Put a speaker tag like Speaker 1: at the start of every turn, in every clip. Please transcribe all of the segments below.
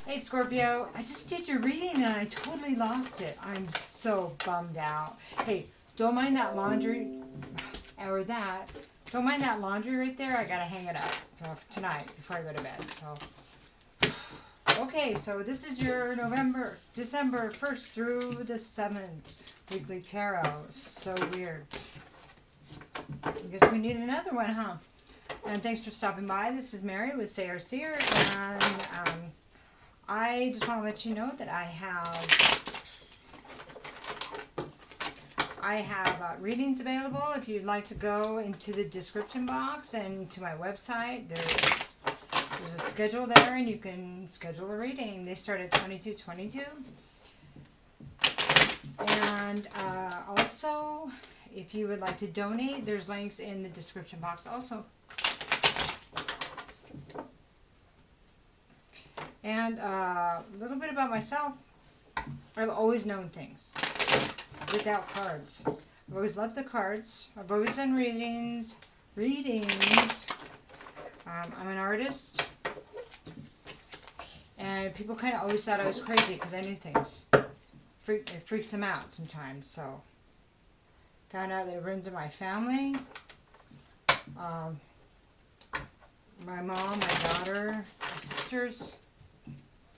Speaker 1: Hey Scorpio, I just did your reading and I totally lost it. I'm so bummed out. Hey, don't mind that laundry, or that. Don't mind that laundry right there. I gotta hang it up tonight before I go to bed. Okay, so this is your December 1st through the 7th weekly tarot. So weird. I guess we need another one, huh? And thanks for stopping by. This is Mary with Sayre, Seer, and I just want to let you know that I have readings available. If you'd like to go into the description box and to my website, there's a schedule there, and you can schedule a reading. They start at $22.22. And also, if you would like to donate, there's links in the description box also. And a little bit about myself. I've always known things without cards. I've always loved the cards. I've always done readings. I'm an artist. And people kind of always thought I was crazy because I knew things. It freaks them out sometimes. So, found out that it runs in my family. My mom, my daughter, my sisters.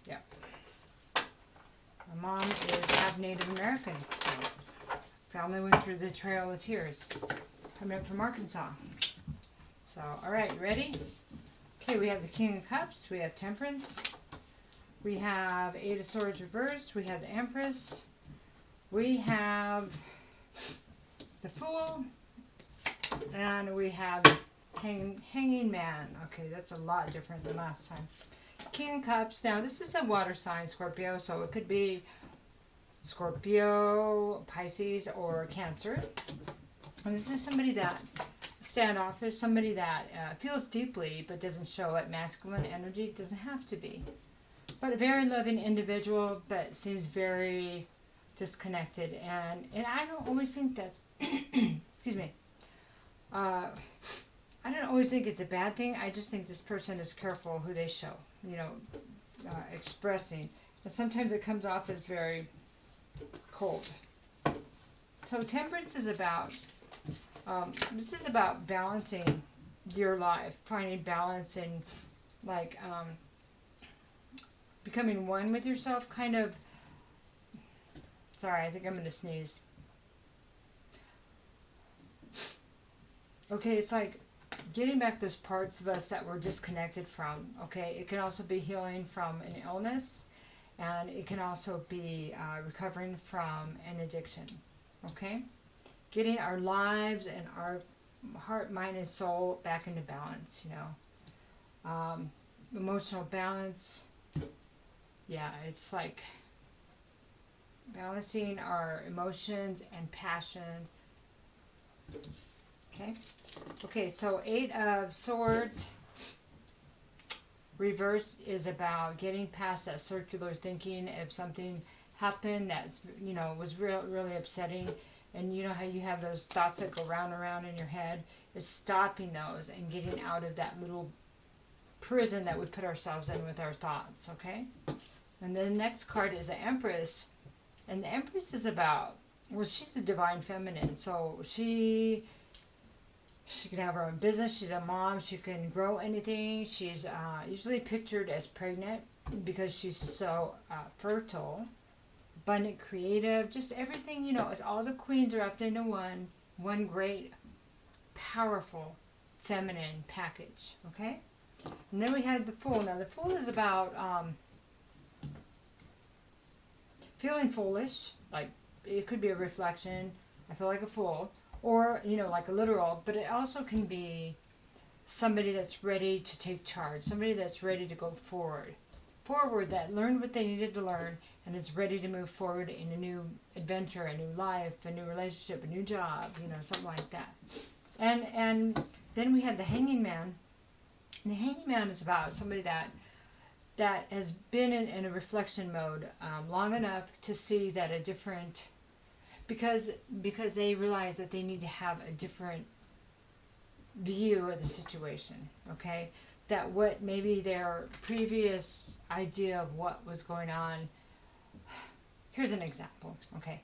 Speaker 1: Yeah. My mom is half Native American, so family went through the Trail of Tears, coming up from Arkansas. So, alright, you ready? Okay, we have the King of Cups, we have Temperance, we have Eight of Swords reversed, we have the Empress, we have the Fool, and we have Hanging Man. Okay, that's a lot different than last time. King of Cups. Now, this is a water sign, Scorpio, so it could be Scorpio, Pisces, or Cancer. And this is somebody that standoffish, somebody that feels deeply but doesn't show it. Masculine energy doesn't have to be. But a very loving individual, but seems very disconnected. And I don't always think that's, excuse me, I don't always think it's a bad thing. I just think this person is careful who they show, expressing. And sometimes it comes off as very cold. So Temperance is about, this is about balancing your life, finding balance in, becoming one with yourself, kind of. Sorry, I think I'm going to sneeze. Okay, it's like getting back those parts of us that we're disconnected from. Okay, it can also be healing from an illness, and it can also be recovering from an addiction. Okay, getting our lives and our heart, mind, and soul back into balance. Emotional balance. Yeah, it's like balancing our emotions and passions. Okay, so Eight of Swords reverse is about getting past that circular thinking. If something happened that's, was really upsetting, and you know how you have those thoughts that go round and round in your head, is stopping those and getting out of that little prison that we put ourselves in with our thoughts, okay? And then the next card is the Empress, and the Empress is about, well, she's the divine feminine, so she can have her own business. She's a mom. She can grow anything. She's usually pictured as pregnant because she's so fertile, abundant, creative, just everything, it's all the queens wrapped into one great, powerful, feminine package, okay? And then we have the Fool. Now, the Fool is about feeling foolish, like it could be a reflection. I feel like a fool. Or, like a literal, but it also can be somebody that's ready to take charge, somebody that's ready to go forward, that learned what they needed to learn and is ready to move forward in a new adventure, a new life, a new relationship, a new job, something like that. And then we have the Hanging Man. And the Hanging Man is about somebody that has been in a reflection mode long enough to see that a different... Because they realize that they need to have a different view of the situation, okay? that what maybe their previous idea of what was going on, here's an example, okay,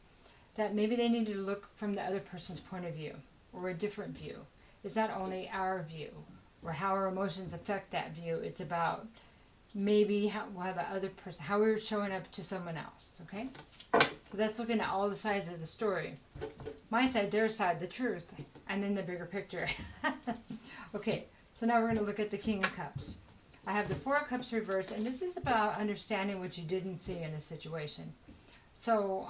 Speaker 1: that maybe they needed to look from the other person's point of view, or a different view. It's not only our view, or how our emotions affect that view, it's about maybe how the other person, how we're showing up to someone else, okay? So that's looking at all the sides of the story. My side, their side, the truth, and then the bigger picture. Okay, so now we're going to look at the King of Cups. I have the Four of Cups reversed, and this is about understanding what you didn't see in a situation. So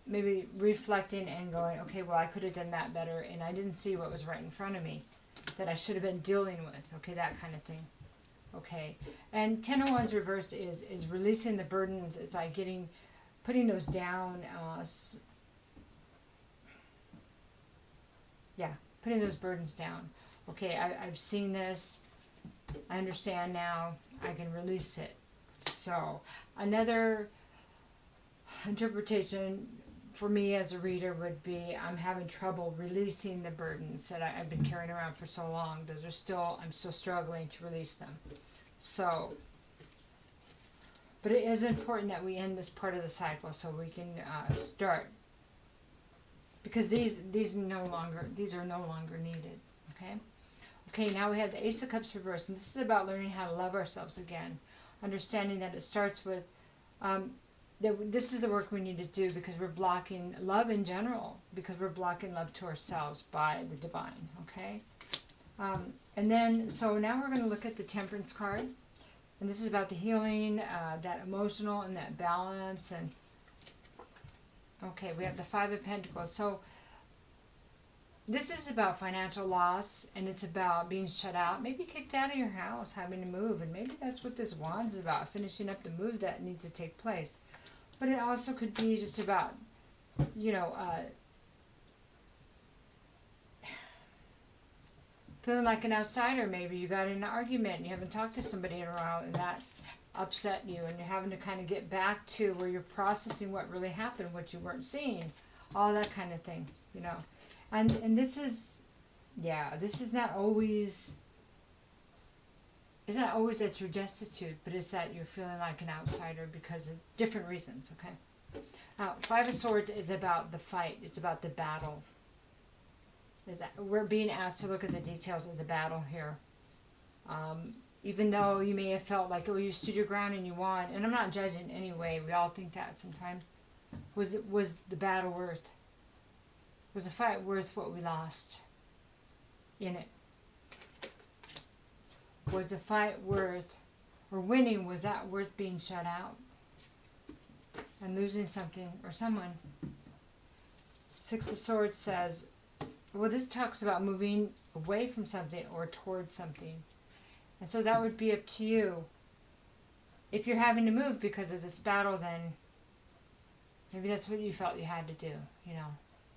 Speaker 1: maybe reflecting and going, okay, well, I could have done that better, and I didn't see what was right in front of me that I should have been dealing with. Okay, that kind of thing. Okay, and Ten of Wands reversed is releasing the burdens. It's like putting those down. Putting those burdens down. Okay, I've seen this. I understand now. I can release it. So another interpretation for me as a reader would be, I'm having trouble releasing the burdens that I've been carrying around for so long. I'm still struggling to release them. So, but it is important that we end this part of the cycle so we can start, because these are no longer needed. Okay, now we have the Ace of Cups reversed, and this is about learning how to love ourselves again, understanding that it starts with this is the work we need to do, because we're blocking love in general, because we're blocking love to ourselves by the divine. Okay, and then so now we're going to look at the Temperance card, and this is about the healing, that emotional and that balance. And okay, we have the Five of Pentacles. So this is about financial loss, and it's about being shut out, maybe kicked out of your house, having to move, and maybe that's what this Wands is about, finishing up the move that needs to take place. But it also could be just about, feeling like an outsider. Maybe you got in an argument and you haven't talked to somebody in a while, and that upset you, and you're having to kind of get back to where you're processing what really happened, what you weren't seeing, all that kind of thing, And this is not always, it's not always that you're destitute, but it's that you're feeling like an outsider because of different reasons, okay? Five of Swords is about the fight. It's about the battle. We're being asked to look at the details of the battle here. Even though you may have felt like, you stood your ground and you won, and I'm not judging anyway, we all think that sometimes. Was the battle worth? Was the fight worth what we lost in it? Was the fight worth, or winning, was that worth being shut out and losing something or someone? Six of Swords says, well, this talks about moving away from something or towards something. And so that would be up to you. If you're having to move because of this battle, then maybe that's what you felt you had to do,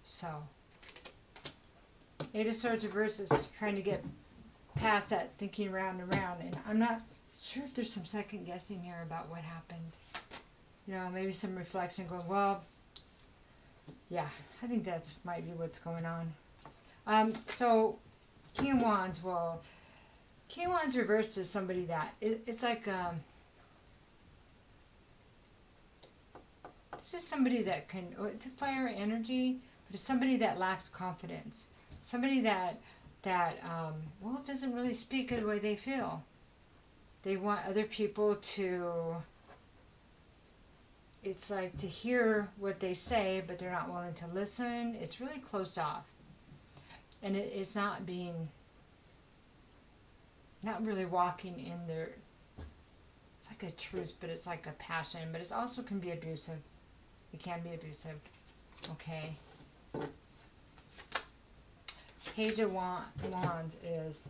Speaker 1: So, Eight of Swords reverse is trying to get past that thinking round and round, and I'm not sure if there's some second guessing here about what happened. Maybe some reflection going, well, yeah, I think that might be what's going on. So, King of Wands, King of Wands reversed is somebody that, it's like, it's just somebody that it's a fire energy, but it's somebody that lacks confidence. Somebody that doesn't really speak the way they feel. They want other people to, it's like to hear what they say, but they're not willing to listen. It's really closed off. And it's not really walking in their, it's like a truth, but it's like a passion, but it also can be abusive. It can be abusive. Okay. Page of Wands is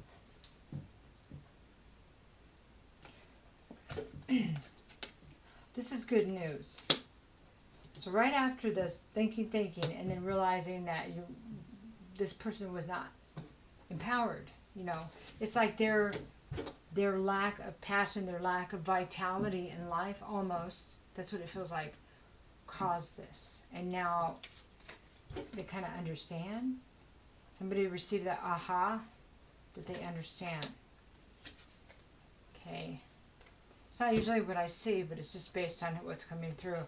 Speaker 1: this is good news. So right after this, thinking, and then realizing that this person was not empowered. It's like their lack of passion, their lack of vitality in life, almost. That's what it feels like caused this. And now they kind of understand. Somebody received that aha, that they understand. Okay. It's not usually what I see, but it's just based on what's coming through.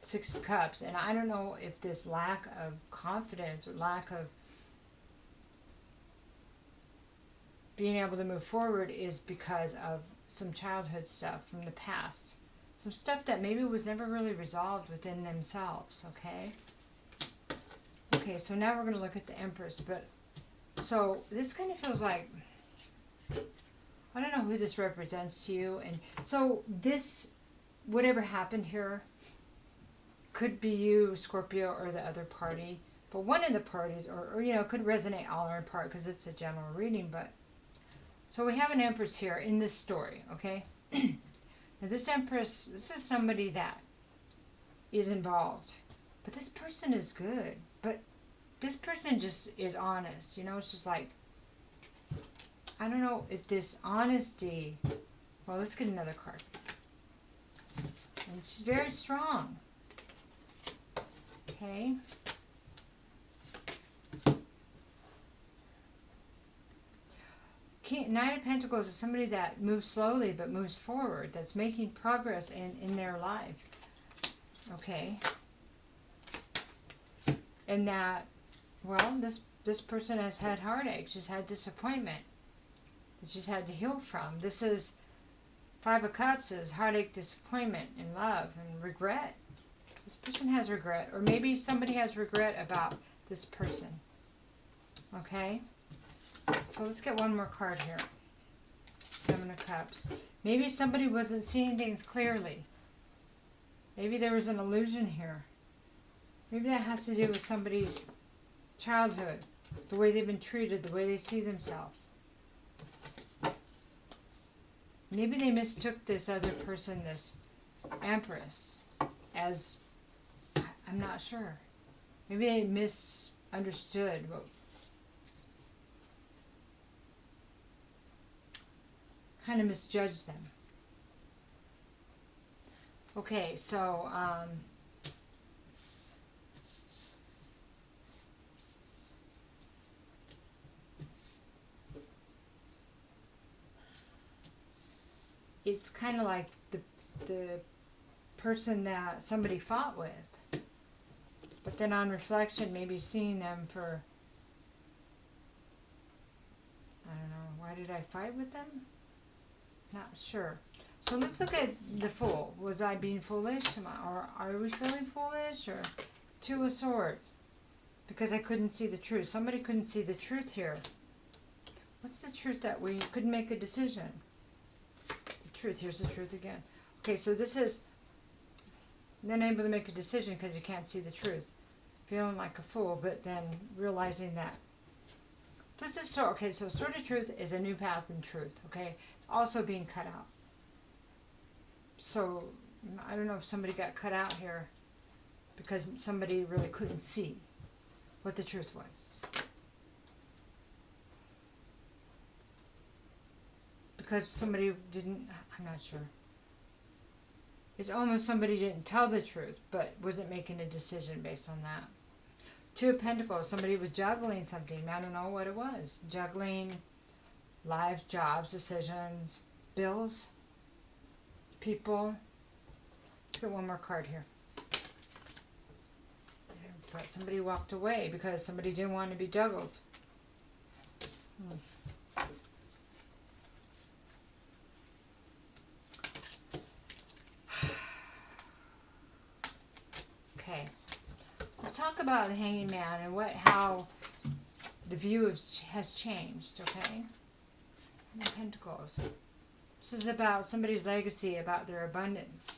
Speaker 1: Six of Cups. And I don't know if this lack of confidence or lack of being able to move forward is because of some childhood stuff from the past. Some stuff that maybe was never really resolved within themselves, okay? Okay, so now we're going to look at the Empress. But so this kind of feels like, I don't know who this represents to you. And so this, whatever happened here, could be you, Scorpio, or the other party. But one of the parties, or you know, could resonate all or in part because it's a general reading. But so we have an Empress here in this story, okay? Now this Empress, this is somebody that is involved. But this person is good. But this person just is honest. You know, it's just like, I don't know if this honesty... Well, let's get another card. And she's very strong. Okay. Knight of Pentacles is somebody that moves slowly but moves forward. That's making progress in their life. Okay. And that, well, this person has had heartache. She's had disappointment that she's had to heal from. This is Five of Cups is heartache, disappointment, and love, and regret. This person has regret, or maybe somebody has regret about this person. Okay? So let's get one more card here. Seven of Cups. Maybe somebody wasn't seeing things clearly. Maybe there was an illusion here. Maybe that has to do with somebody's childhood, the way they've been treated, the way they see themselves. Maybe they mistook this other person, this Empress, as, I'm not sure. Maybe they misunderstood what kind of misjudged them. Okay, so it's kind of like the person that somebody fought with, but then on reflection, maybe seeing them for, I don't know, why did I fight with them? Not sure. So let's look at the Fool. Was I being foolish? Or are we feeling foolish? Or Two of Swords? Because I couldn't see the truth. Somebody couldn't see the truth here. What's the truth that we couldn't make a decision? The truth. Here's the truth again. Okay, so this is not able to make a decision because you can't see the truth. Feeling like a fool, but then realizing that this is so, okay, so Sword of Truth is a new path in truth, okay? It's also being cut out. So, I don't know if somebody got cut out here because somebody really couldn't see what the truth was. Because somebody didn't, I'm not sure. It's almost somebody didn't tell the truth, but wasn't making a decision based on that. Two of Pentacles, somebody was juggling something. I don't know what it was. Juggling lives, jobs, decisions, bills, people. Let's get one more card here. But somebody walked away because somebody didn't want to be juggled. Okay. Let's talk about the Hanging Man and how the view has changed, okay? Pentacles. This is about somebody's legacy, about their abundance.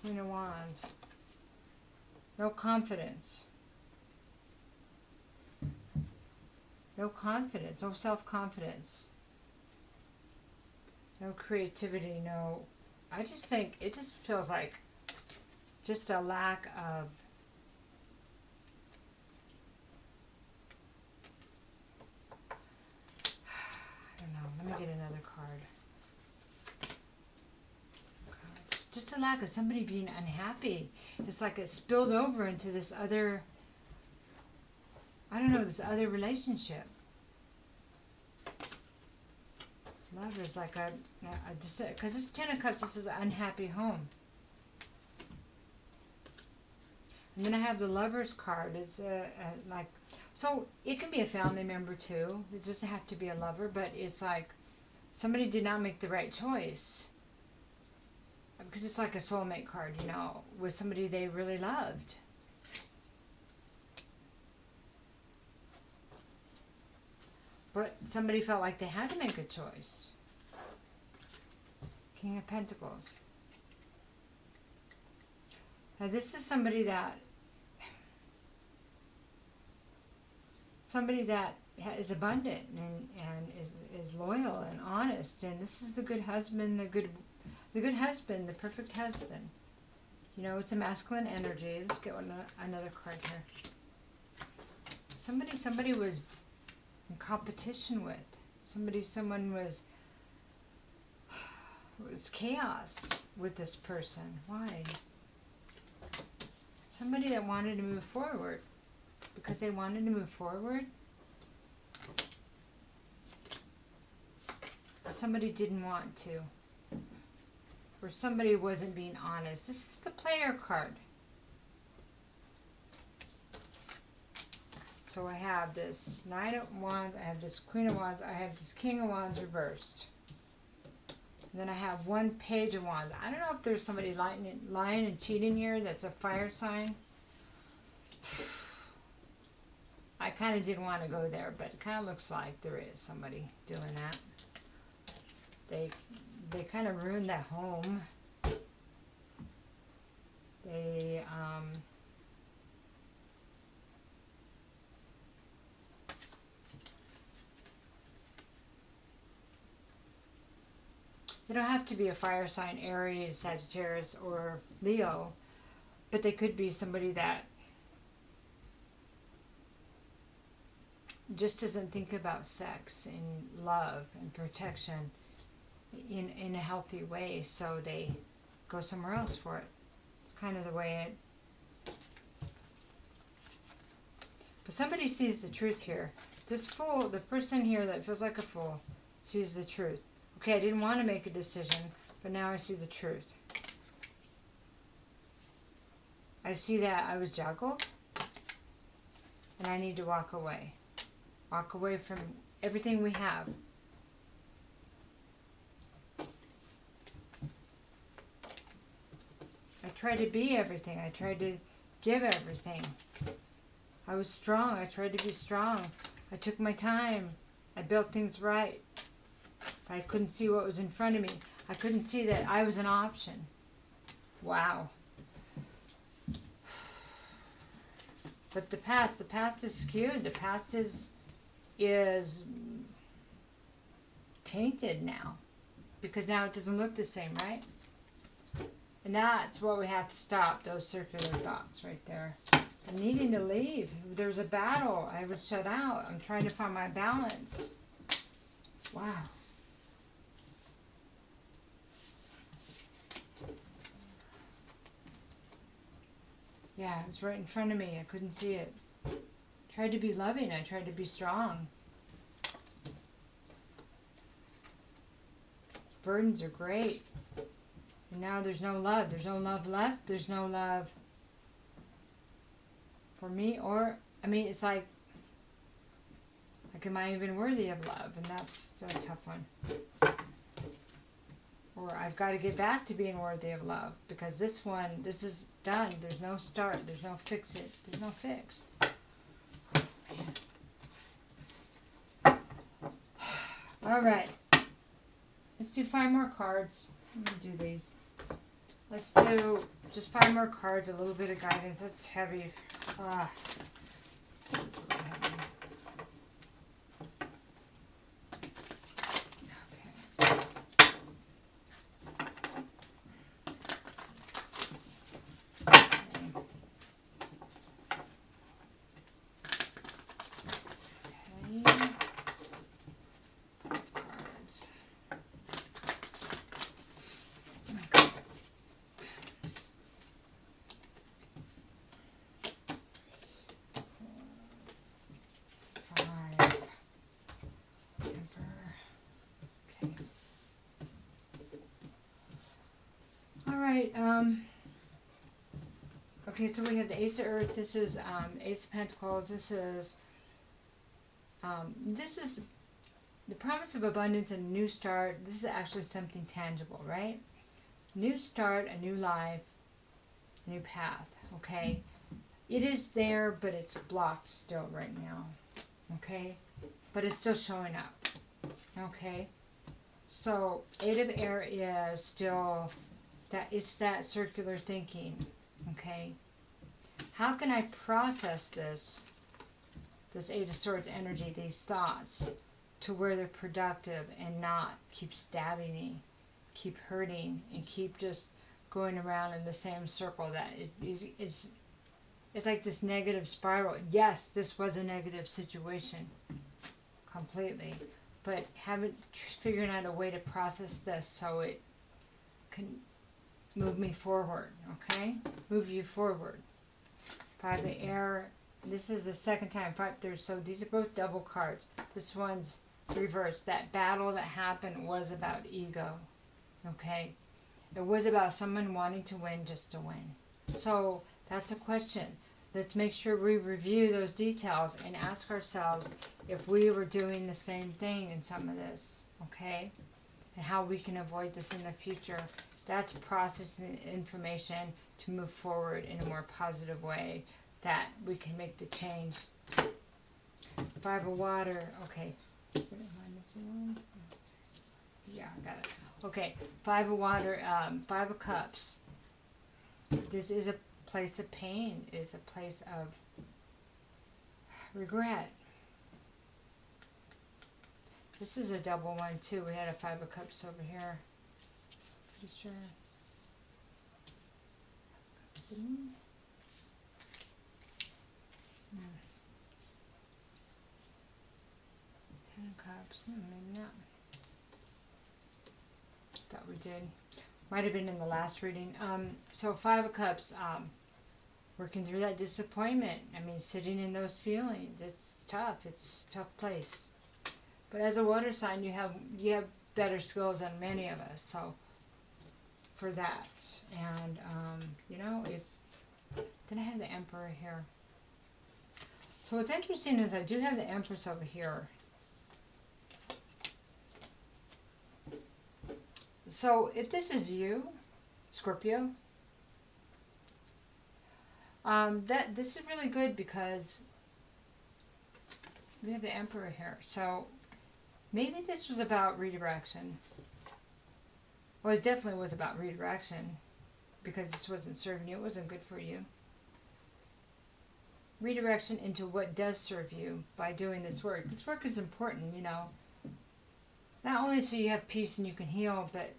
Speaker 1: Queen of Wands. No confidence. No confidence, no self-confidence. No creativity, no... I just think, it just feels like just a lack of... I don't know, let me get another card. Just a lack of somebody being unhappy. It's like it spilled over into this other, I don't know, this other relationship. Lovers, like because it's 10 of Cups, this is an unhappy home. And then I have the Lovers card. It's like, so it can be a family member too. It doesn't have to be a lover, but it's like somebody did not make the right choice. Because it's like a soulmate card, you know, with somebody they really loved. But somebody felt like they had to make a choice. King of Pentacles. Now this is somebody that is abundant and is loyal and honest, and this is the good husband, the good husband, the perfect husband. You know, it's a masculine energy. Let's get another card here. Somebody was in competition with. Someone was chaos with this person. Why? Somebody that wanted to move forward. Because they wanted to move forward. Somebody didn't want to. Or somebody wasn't being honest. This is the player card. So I have this Knight of Wands, I have this Queen of Wands, I have this King of Wands reversed. And then I have one Page of Wands. I don't know if there's somebody lying and cheating here that's a fire sign. I kind of didn't want to go there, but it kind of looks like there is somebody doing that. They kind of ruined that home. They don't have to be a fire sign, Aries, Sagittarius, or Leo, but they could be somebody that just doesn't think about sex and love and protection in a healthy way, so they go somewhere else for it. It's kind of the way it... But somebody sees the truth here. This fool, the person here that feels like a fool, sees the truth. Okay, I didn't want to make a decision, but now I see the truth. I see that I was juggled, and I need to walk away. Walk away from everything we have. I tried to be everything. I tried to give everything. I was strong. I tried to be strong. I took my time. I built things right. But I couldn't see what was in front of me. I couldn't see that I was an option. Wow. But the past is skewed. The past is tainted now. Because now it doesn't look the same, right? And that's what we have to stop, those circular thoughts right there. I'm needing to leave. There's a battle. I was shut out. I'm trying to find my balance. Wow. Yeah, it was right in front of me. I couldn't see it. Tried to be loving. I tried to be strong. These burdens are great. And now there's no love. There's no love left. There's no love for me. Or, I mean, it's like am I even worthy of love? And that's a tough one. Or I've got to get back to being worthy of love. Because this is done. There's no start. There's no fix it. There's no fix. All right. Let's do 5 more cards. Let me do these. Let's do just 5 more cards, a little bit of guidance. That's heavy. That's really heavy. All right. Okay, so we have the Ace of Earth. This is Ace of Pentacles. This is the promise of abundance and a new start. This is actually something tangible, right? New start, a new life, a new path. Okay, it is there, but it's blocked still right now. Okay, but it's still showing up. Okay, so Eight of Air is still that. It's that circular thinking. Okay, how can I process this Eight of Swords energy, these thoughts, to where they're productive and not keep stabbing me, keep hurting, and keep just going around in the same circle? That it's like this negative spiral. Yes, this was a negative situation, completely, but figuring out a way to process this so it can move me forward, okay? Move you forward. Five of Air, this is the second time. So these are both double cards. This one's reversed. That battle that happened was about ego, okay? It was about someone wanting to win just to win. So that's a question. Let's make sure we review those details and ask ourselves if we were doing the same thing in some of this, okay? And how we can avoid this in the future. That's processing information to move forward in a more positive way that we can make the change. Five of Water, okay. Yeah, I got it. Okay, Five of Water, Five of Cups. This is a place of pain, is a place of regret. This is a double one too. We had a Five of Cups over here. Pretty sure. Ten of Cups. Maybe not. Thought we did. Might have been in the last reading. So Five of Cups. Working through that disappointment. I mean, sitting in those feelings. It's tough. It's a tough place. But as a water sign, you have better skills than many of us. So for that, and then I have the Emperor here. So what's interesting is I do have the Empress over here. So if this is you, Scorpio, this is really good because we have the Emperor here. So maybe this was about redirection. Well, it definitely was about redirection because this wasn't serving you. It wasn't good for you. Redirection into what does serve you by doing this work. This work is important, Not only so you have peace and you can heal, but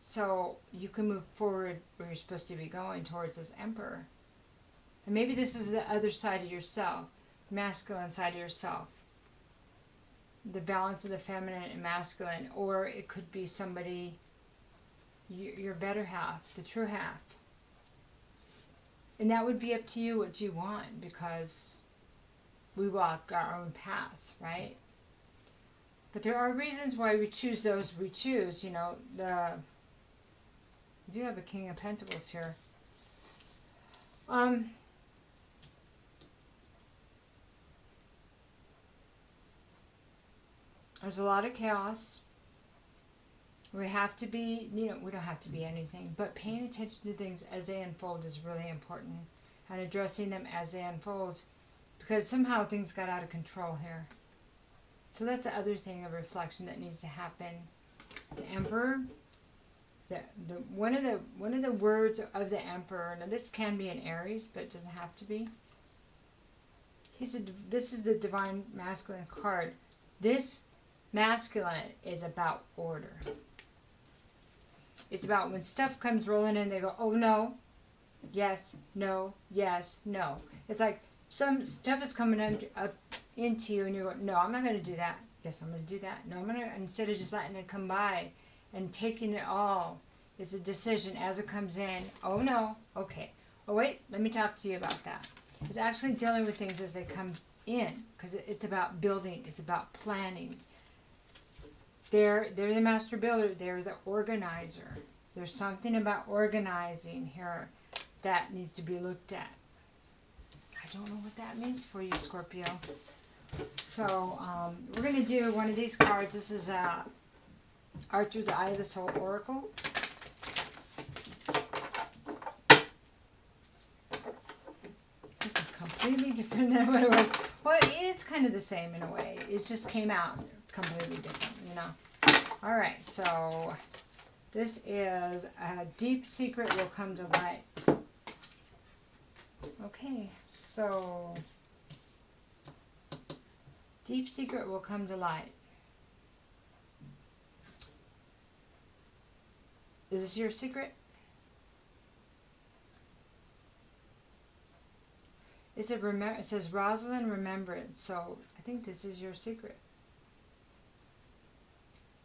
Speaker 1: so you can move forward where you're supposed to be going towards this Emperor. And maybe this is the other side of yourself, masculine side of yourself. The balance of the feminine and masculine, or it could be somebody, your better half, the true half. And that would be up to you what you want, because we walk our own paths, right? But there are reasons why we choose those we choose. We do have a King of Pentacles here. There's a lot of chaos. We have to be, we don't have to be anything, but paying attention to things as they unfold is really important, and addressing them as they unfold, because somehow things got out of control here. So that's the other thing of reflection that needs to happen. The Emperor, one of the words of the Emperor. Now this can be an Aries, but it doesn't have to be. This is the divine masculine card. This masculine is about order. It's about when stuff comes rolling in, they go, oh no, yes, no, yes, no. It's like some stuff is coming up into you and you go, no, I'm not going to do that. Yes, I'm going to do that. No, I'm going to, instead of just letting it come by and taking it all, it's a decision as it comes in. Oh no, okay. Oh wait, let me talk to you about that. It's actually dealing with things as they come in, because it's about building, it's about planning. They're the master builder, they're the organizer. There's something about organizing here that needs to be looked at. I don't know what that means for you, Scorpio. So we're going to do one of these cards. This is Art Through the Eye of the Soul Oracle. This is completely different than what it was. Well, it's kind of the same in a way. It just came out completely different, you know. All right, so this is a deep secret will come to light. Okay, so deep secret will come to light. Is this your secret? It says Rosalind Remembrance, so I think this is your secret.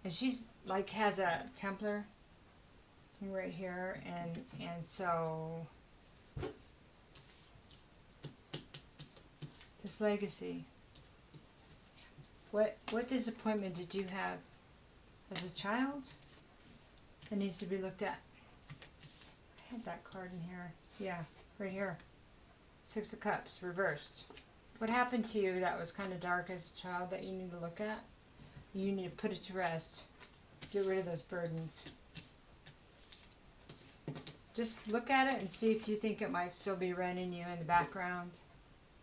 Speaker 1: And she's like has a Templar thing right here, and so this legacy. What disappointment did you have as a child that needs to be looked at? I had that card in here. Yeah, right here. Six of Cups, reversed. What happened to you that was kind of dark as a child that you need to look at? You need to put it to rest. Get rid of those burdens. Just look at it and see if you think it might still be running you in the background.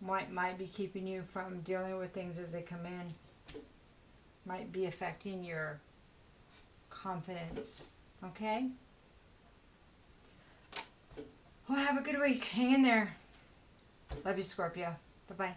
Speaker 1: Might be keeping you from dealing with things as they come in. Might be affecting your confidence. Okay? Well, have a good week. Hang in there. Love you, Scorpio. Bye-bye.